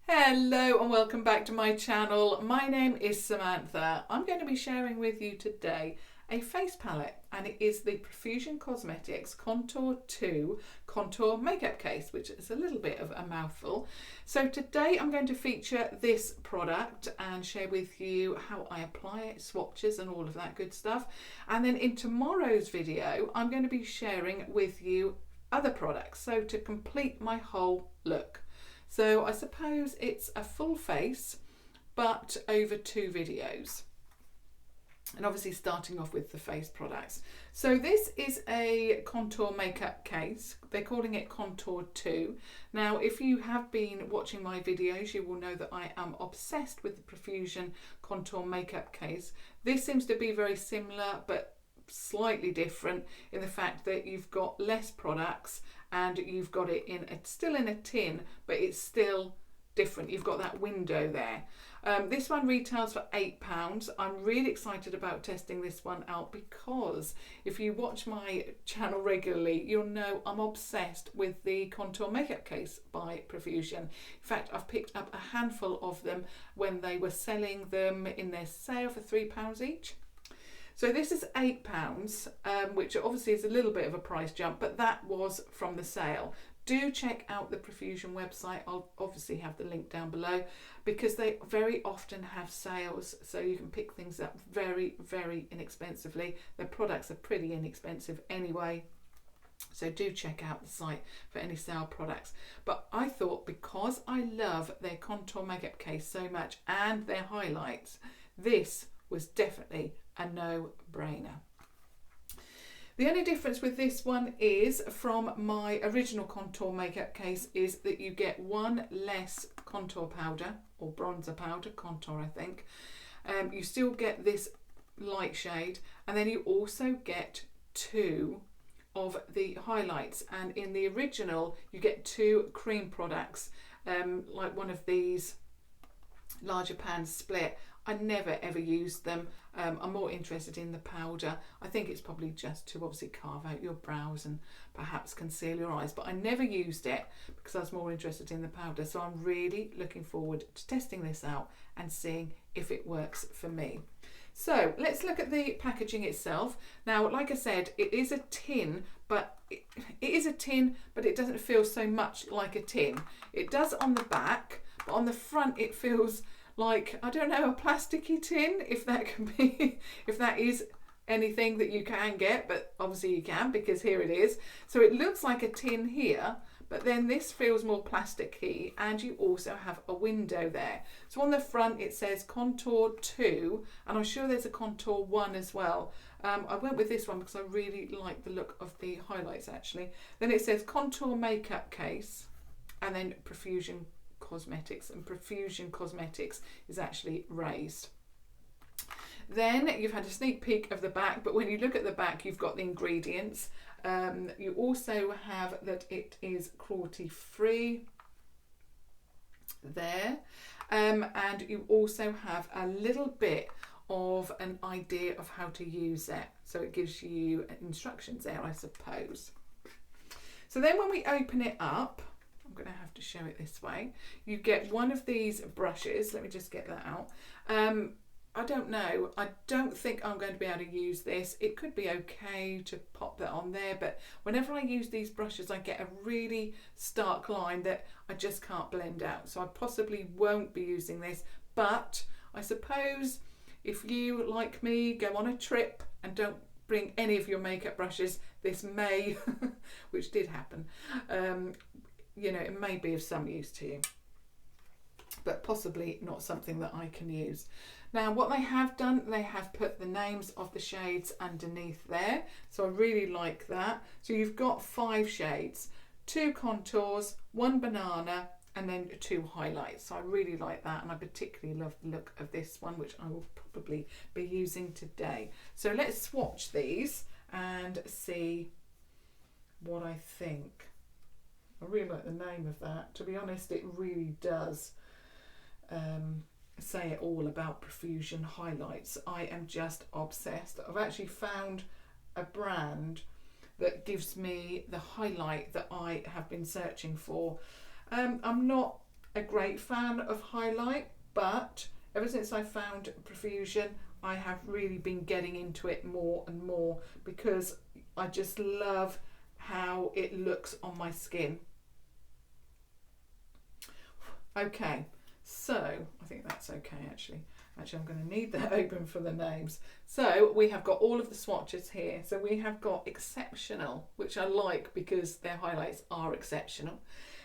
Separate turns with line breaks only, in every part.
Hello and welcome back to my channel. My name is Samantha. I'm going to be sharing with you today a face palette, and it is the Profusion Cosmetics Contour 2 Contour Makeup Case, which is a little bit of a mouthful. So today I'm going to feature this product and share with you how I apply it, swatches and all of that good stuff. And then in tomorrow's video I'm going to be sharing with you other products, so to complete my whole look. So I suppose it's a full face, but over 2 videos. And obviously starting off with the face products. So this is a contour makeup case. They're calling it Contour 2. Now, if you have been watching my videos, you will know that I am obsessed with the Profusion contour makeup case. This seems to be very similar, but slightly different in the fact that you've got less products and you've got it still in a tin, but it's still different. You've got that window there. This one retails for £8. I'm really excited about testing this one out because if you watch my channel regularly, you'll know I'm obsessed with the contour makeup case by Profusion. In fact, I've picked up a handful of them when they were selling them in their sale for £3 each. So this is £8, which obviously is a little bit of a price jump, but that was from the sale. Do check out the Profusion website. I'll obviously have the link down below because they very often have sales, so you can pick things up very, very inexpensively. Their products are pretty inexpensive anyway, so do check out the site for any sale products. But I thought, because I love their contour makeup case so much and their highlights, this was definitely a no-brainer. The only difference with this one is from my original contour makeup case is that you get one less contour powder or bronzer powder, contour I think. You still get this light shade, and then you also get 2 of the highlights, and in the original you get 2 cream products, like one of these larger pans split. I never ever used them. I'm more interested in the powder. I think it's probably just to obviously carve out your brows and perhaps conceal your eyes, but I never used it because I was more interested in the powder. So I'm really looking forward to testing this out and seeing if it works for me. So let's look at the packaging itself. Now, like I said, it is a tin, but it doesn't feel so much like a tin. It does on the back, but on the front it feels like, I don't know, a plasticky tin, if that can be, if that is anything that you can get, but obviously you can because here it is. So it looks like a tin here, but then this feels more plasticky, and you also have a window there. So on the front it says Contour 2, and I'm sure there's a Contour 1 as well. I went with this one because I really like the look of the highlights actually. Then it says Contour Makeup Case, and then Profusion Cosmetics, and Profusion Cosmetics is actually raised. Then you've had a sneak peek of the back, but when you look at the back you've got the ingredients. You also have that it is cruelty free there, and you also have a little bit of an idea of how to use it, so it gives you instructions there, I suppose. So then when we open it up, I'm going to have to show it this way. You get one of these brushes. Let me just get that out. I don't know. I don't think I'm going to be able to use this. It could be okay to pop that on there, but whenever I use these brushes, I get a really stark line that I just can't blend out. So I possibly won't be using this, but I suppose if you, like me, go on a trip and don't bring any of your makeup brushes, this may, which did happen, you know, it may be of some use to you, but possibly not something that I can use. Now, what they have done, they have put the names of the shades underneath there, so I really like that. So you've got 5 shades, 2 contours, 1 banana, and then 2 highlights. So I really like that, and I particularly love the look of this one, which I will probably be using today. So let's swatch these and see what I think. I really like the name of that. To be honest, it really does say it all about Profusion highlights. I am just obsessed. I've actually found a brand that gives me the highlight that I have been searching for. I'm not a great fan of highlight, but ever since I found Profusion, I have really been getting into it more and more because I just love how it looks on my skin. Okay, so I think that's okay actually. Actually, I'm going to need that open for the names. So we have got all of the swatches here. So we have got Exceptional, which I like because their highlights are exceptional.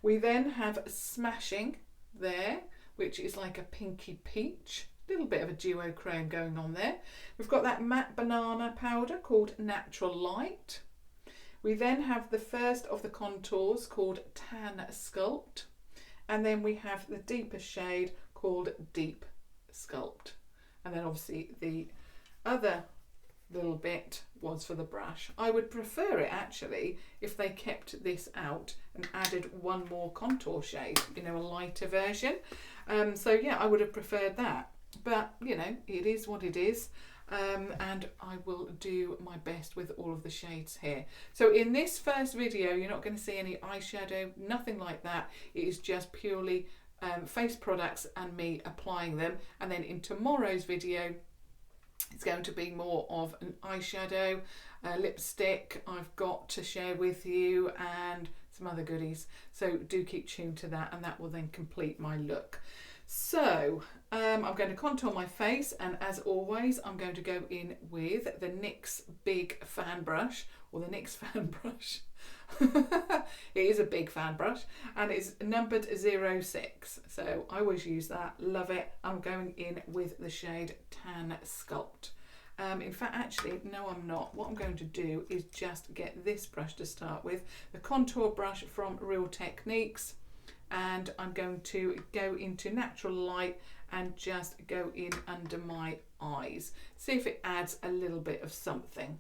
We then have Smashing there, which is like a pinky peach. Little bit of a duochrome going on there. We've got that matte banana powder called Natural Light. We then have the first of the contours called Tan Sculpt. And then we have the deeper shade called Deep Sculpt. And then obviously the other little bit was for the brush. I would prefer it actually if they kept this out and added one more contour shade, you know, a lighter version. So yeah, I would have preferred that. But you know, it is what it is. And I will do my best with all of the shades here. So in this first video, you're not going to see any eyeshadow, nothing like that. It is just purely face products and me applying them. And then in tomorrow's video, it's going to be more of an eyeshadow, lipstick I've got to share with you, and some other goodies. So do keep tuned to that, and that will then complete my look. So I'm going to contour my face, and as always I'm going to go in with the NYX big fan brush, or the NYX fan brush. It is a big fan brush and it's numbered 06, so I always use that, love it. I'm going in with the shade Tan Sculpt. In fact, actually, no, I'm not. What I'm going to do is just get this brush to start with, the contour brush from Real Techniques, and I'm going to go into Natural Light and just go in under my eyes. See if it adds a little bit of something.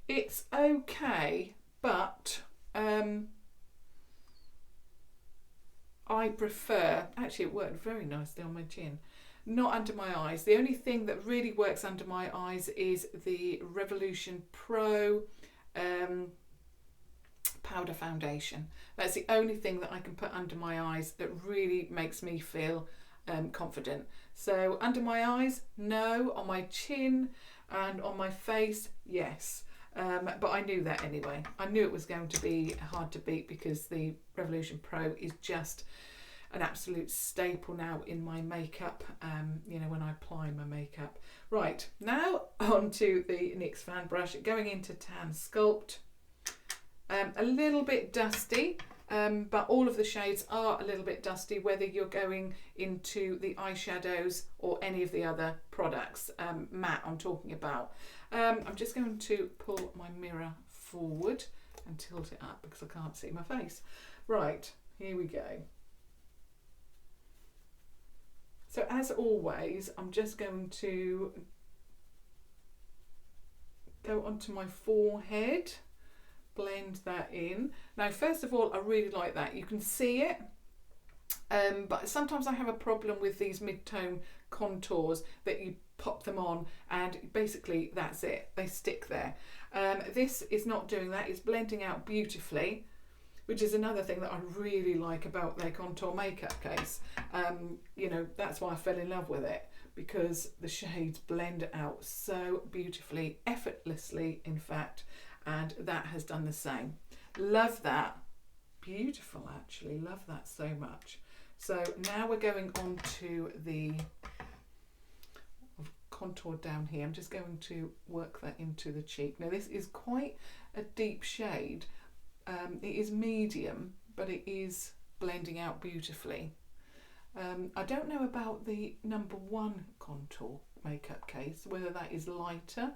It's okay, but I prefer, actually it worked very nicely on my chin, not under my eyes. The only thing that really works under my eyes is the Revolution Pro powder foundation. That's the only thing that I can put under my eyes that really makes me feel confident. So under my eyes, no. On my chin and on my face, yes. But I knew that anyway. I knew it was going to be hard to beat because the Revolution Pro is just an absolute staple now in my makeup, you know, when I apply my makeup. Right, now onto the NYX fan brush, going into Tan Sculpt. A little bit dusty, but all of the shades are a little bit dusty, whether you're going into the eyeshadows or any of the other products, matte I'm talking about. I'm just going to pull my mirror forward and tilt it up because I can't see my face. Right, here we go. So as always, I'm just going to go onto my forehead, blend that in. Now, first of all, I really like that. You can see it, but sometimes I have a problem with these mid-tone contours that you pop them on and basically that's it, they stick there. This is not doing that, it's blending out beautifully, which is another thing that I really like about their contour makeup case. You know, that's why I fell in love with it, because the shades blend out so beautifully, effortlessly in fact, and that has done the same. Love that. Beautiful, actually, love that so much. So now we're going on to the contour down here. I'm just going to work that into the cheek. Now this is quite a deep shade. It is medium, but it is blending out beautifully. I don't know about the #1 contour makeup case, whether that is lighter,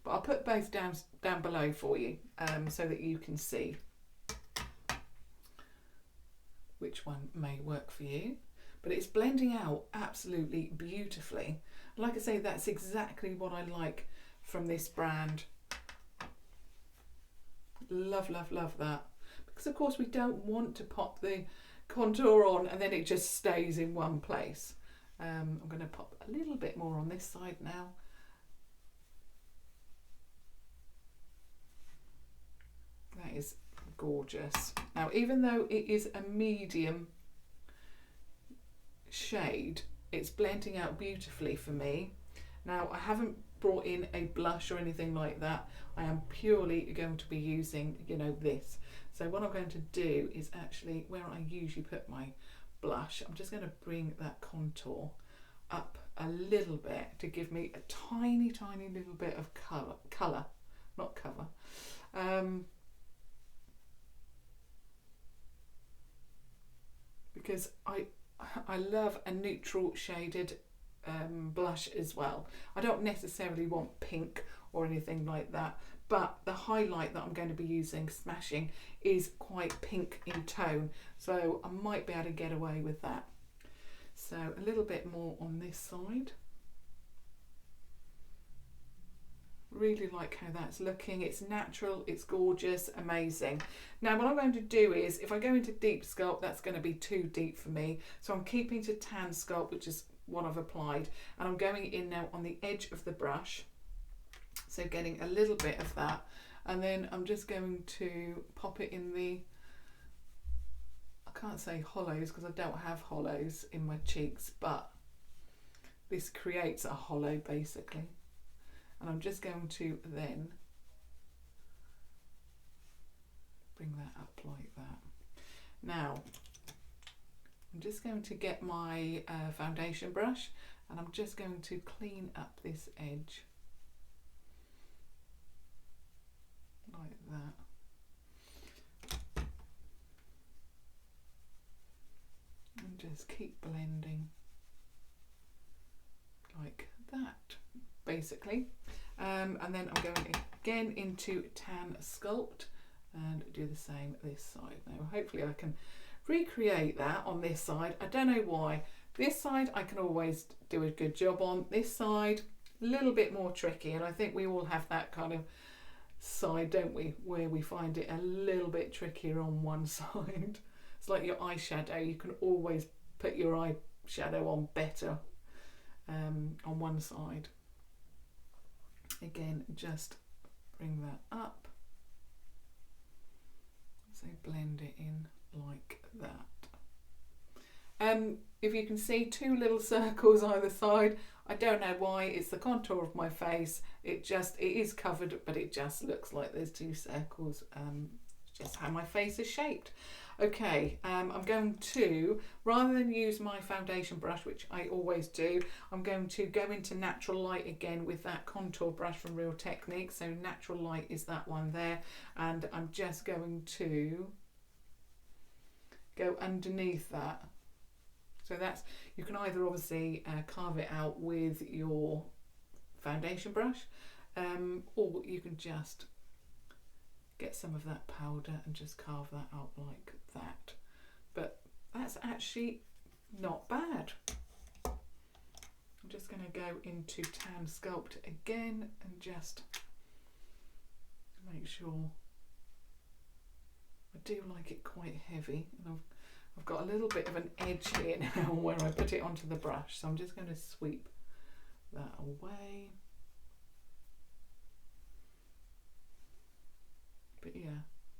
but I'll put both down below for you, so that you can see which one may work for you. But it's blending out absolutely beautifully. Like I say, that's exactly what I like from this brand. Love, love, love that. Because of course we don't want to pop the contour on and then it just stays in one place. I'm going to pop a little bit more on this side now. That is gorgeous. Now, even though it is a medium shade, it's blending out beautifully for me. Now, I haven't brought in a blush or anything like that. I am purely going to be using, you know, this. So what I'm going to do is actually, where I usually put my blush, I'm just going to bring that contour up a little bit to give me a tiny little bit of colour, not cover. Because I love a neutral shaded blush as well. I don't necessarily want pink or anything like that, but the highlight that I'm going to be using, Smashing, is quite pink in tone, so I might be able to get away with that. So a little bit more on this side. Really like how that's looking. It's natural, it's gorgeous, amazing. Now what I'm going to do is, if I go into deep sculpt, that's going to be too deep for me, so I'm keeping to tan sculpt, which is what I've applied, and I'm going in now on the edge of the brush, so getting a little bit of that, and then I'm just going to pop it in the, I can't say hollows because I don't have hollows in my cheeks, but this creates a hollow basically. And I'm just going to then bring that up like that. Now, I'm just going to get my foundation brush, and I'm just going to clean up this edge like that. And just keep blending like that, basically. And then I'm going again into tan sculpt and do the same this side. Now hopefully I can recreate that on this side. I don't know why. This side I can always do a good job on. This side a little bit more tricky, and I think we all have that kind of side, don't we, where we find it a little bit trickier on one side. It's like your eyeshadow, you can always put your eyeshadow on better on one side. Again, just bring that up, so blend it in like that. If you can see two little circles either side, I don't know why, it's the contour of my face, it is covered, but it just looks like there's two circles. Just how my face is shaped. Okay, I'm going to, rather than use my foundation brush, which I always do, I'm going to go into Natural Light again with that contour brush from Real Techniques. So Natural Light is that one there, and I'm just going to go underneath that. So that's, you can either obviously carve it out with your foundation brush, or you can just get some of that powder and just carve that out like that. But that's actually not bad. I'm just going to go into tan sculpt again and just make sure. I do like it quite heavy, and I've got a little bit of an edge here now where I put it onto the brush, so I'm just going to sweep that away. But yeah,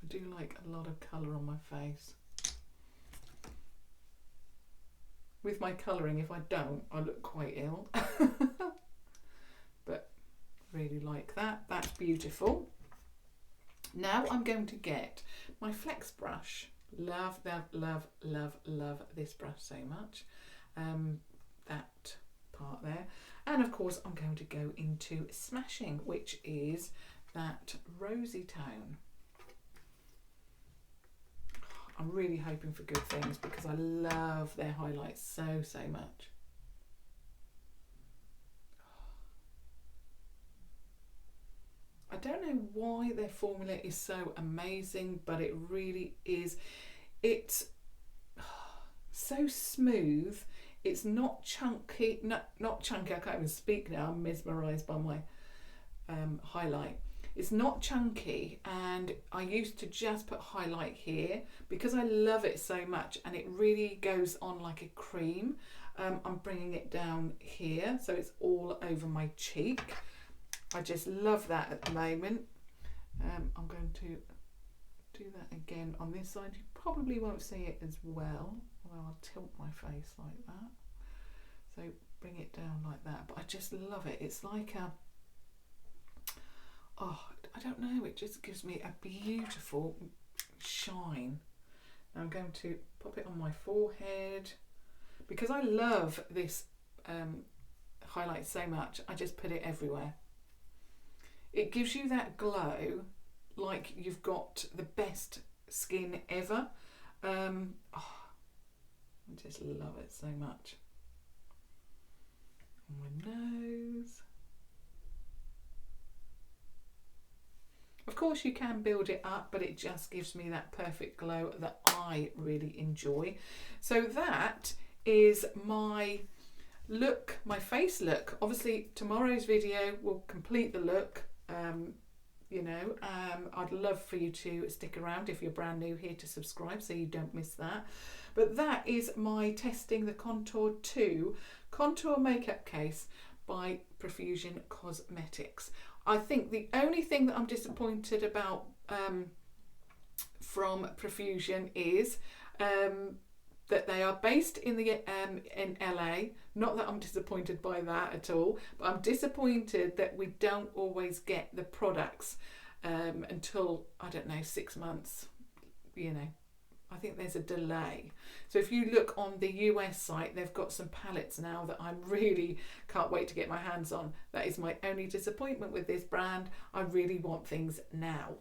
I do like a lot of colour on my face. With my colouring, if I don't, I look quite ill. But really like that. That's beautiful. Now I'm going to get my flex brush. Love, love, love, love, love this brush so much. That part there. And of course I'm going to go into Smashing, which is that rosy tone. I'm really hoping for good things because I love their highlights so much. I don't know why their formula is so amazing, but it really is. It's so smooth. It's not chunky, not chunky. I can't even speak now. I'm mesmerised by my highlight. It's not chunky, and I used to just put highlight here because I love it so much, and it really goes on like a cream. I'm bringing it down here so it's all over my cheek. I just love that at the moment. I'm going to do that again on this side. You probably won't see it as well, although I'll tilt my face like that. So bring it down like that. But I just love it. It's like a, oh, I don't know, it just gives me a beautiful shine. Now I'm going to pop it on my forehead. Because I love this highlight so much, I just put it everywhere. It gives you that glow like you've got the best skin ever. I just love it so much. On my nose. Of course you can build it up, but it just gives me that perfect glow that I really enjoy. So that is my look, my face look. Obviously tomorrow's video will complete the look. I'd love for you to stick around if you're brand new here to subscribe so you don't miss that. But that is my testing the Contour 2 contour makeup case by Profusion Cosmetics. I think the only thing that I'm disappointed about from Profusion is that they are based in LA. Not that I'm disappointed by that at all, but I'm disappointed that we don't always get the products until, I don't know, 6 months. I think there's a delay. So if you look on the US site, they've got some palettes now that I really can't wait to get my hands on. That is my only disappointment with this brand. I really want things now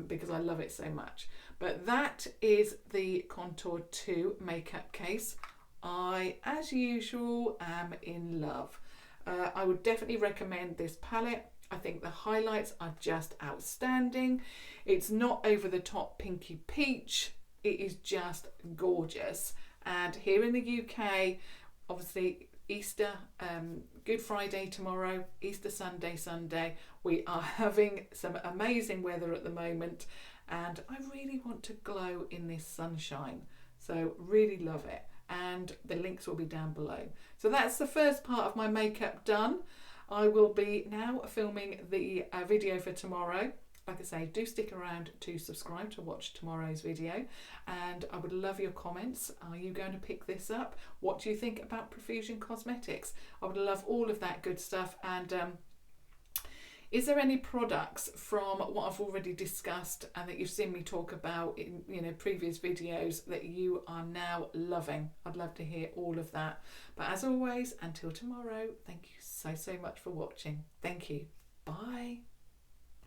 because I love it so much. But that is the Contour 2 makeup case. I, as usual, am in love. I would definitely recommend this palette. I think the highlights are just outstanding. It's not over the top pinky peach. It is just gorgeous. And here in the UK, obviously Easter, Good Friday tomorrow, Easter Sunday, we are having some amazing weather at the moment, and I really want to glow in this sunshine. So really love it. And the links will be down below. So that's the first part of my makeup done. I will be now filming the video for tomorrow. Like I say, do stick around to subscribe to watch tomorrow's video, and I would love your comments. Are you going to pick this up? What do you think about Profusion Cosmetics? I would love all of that good stuff. And is there any products from what I've already discussed and that you've seen me talk about in previous videos that you are now loving? I'd love to hear all of that. But as always, until tomorrow, thank you so much for watching. Thank you. Bye.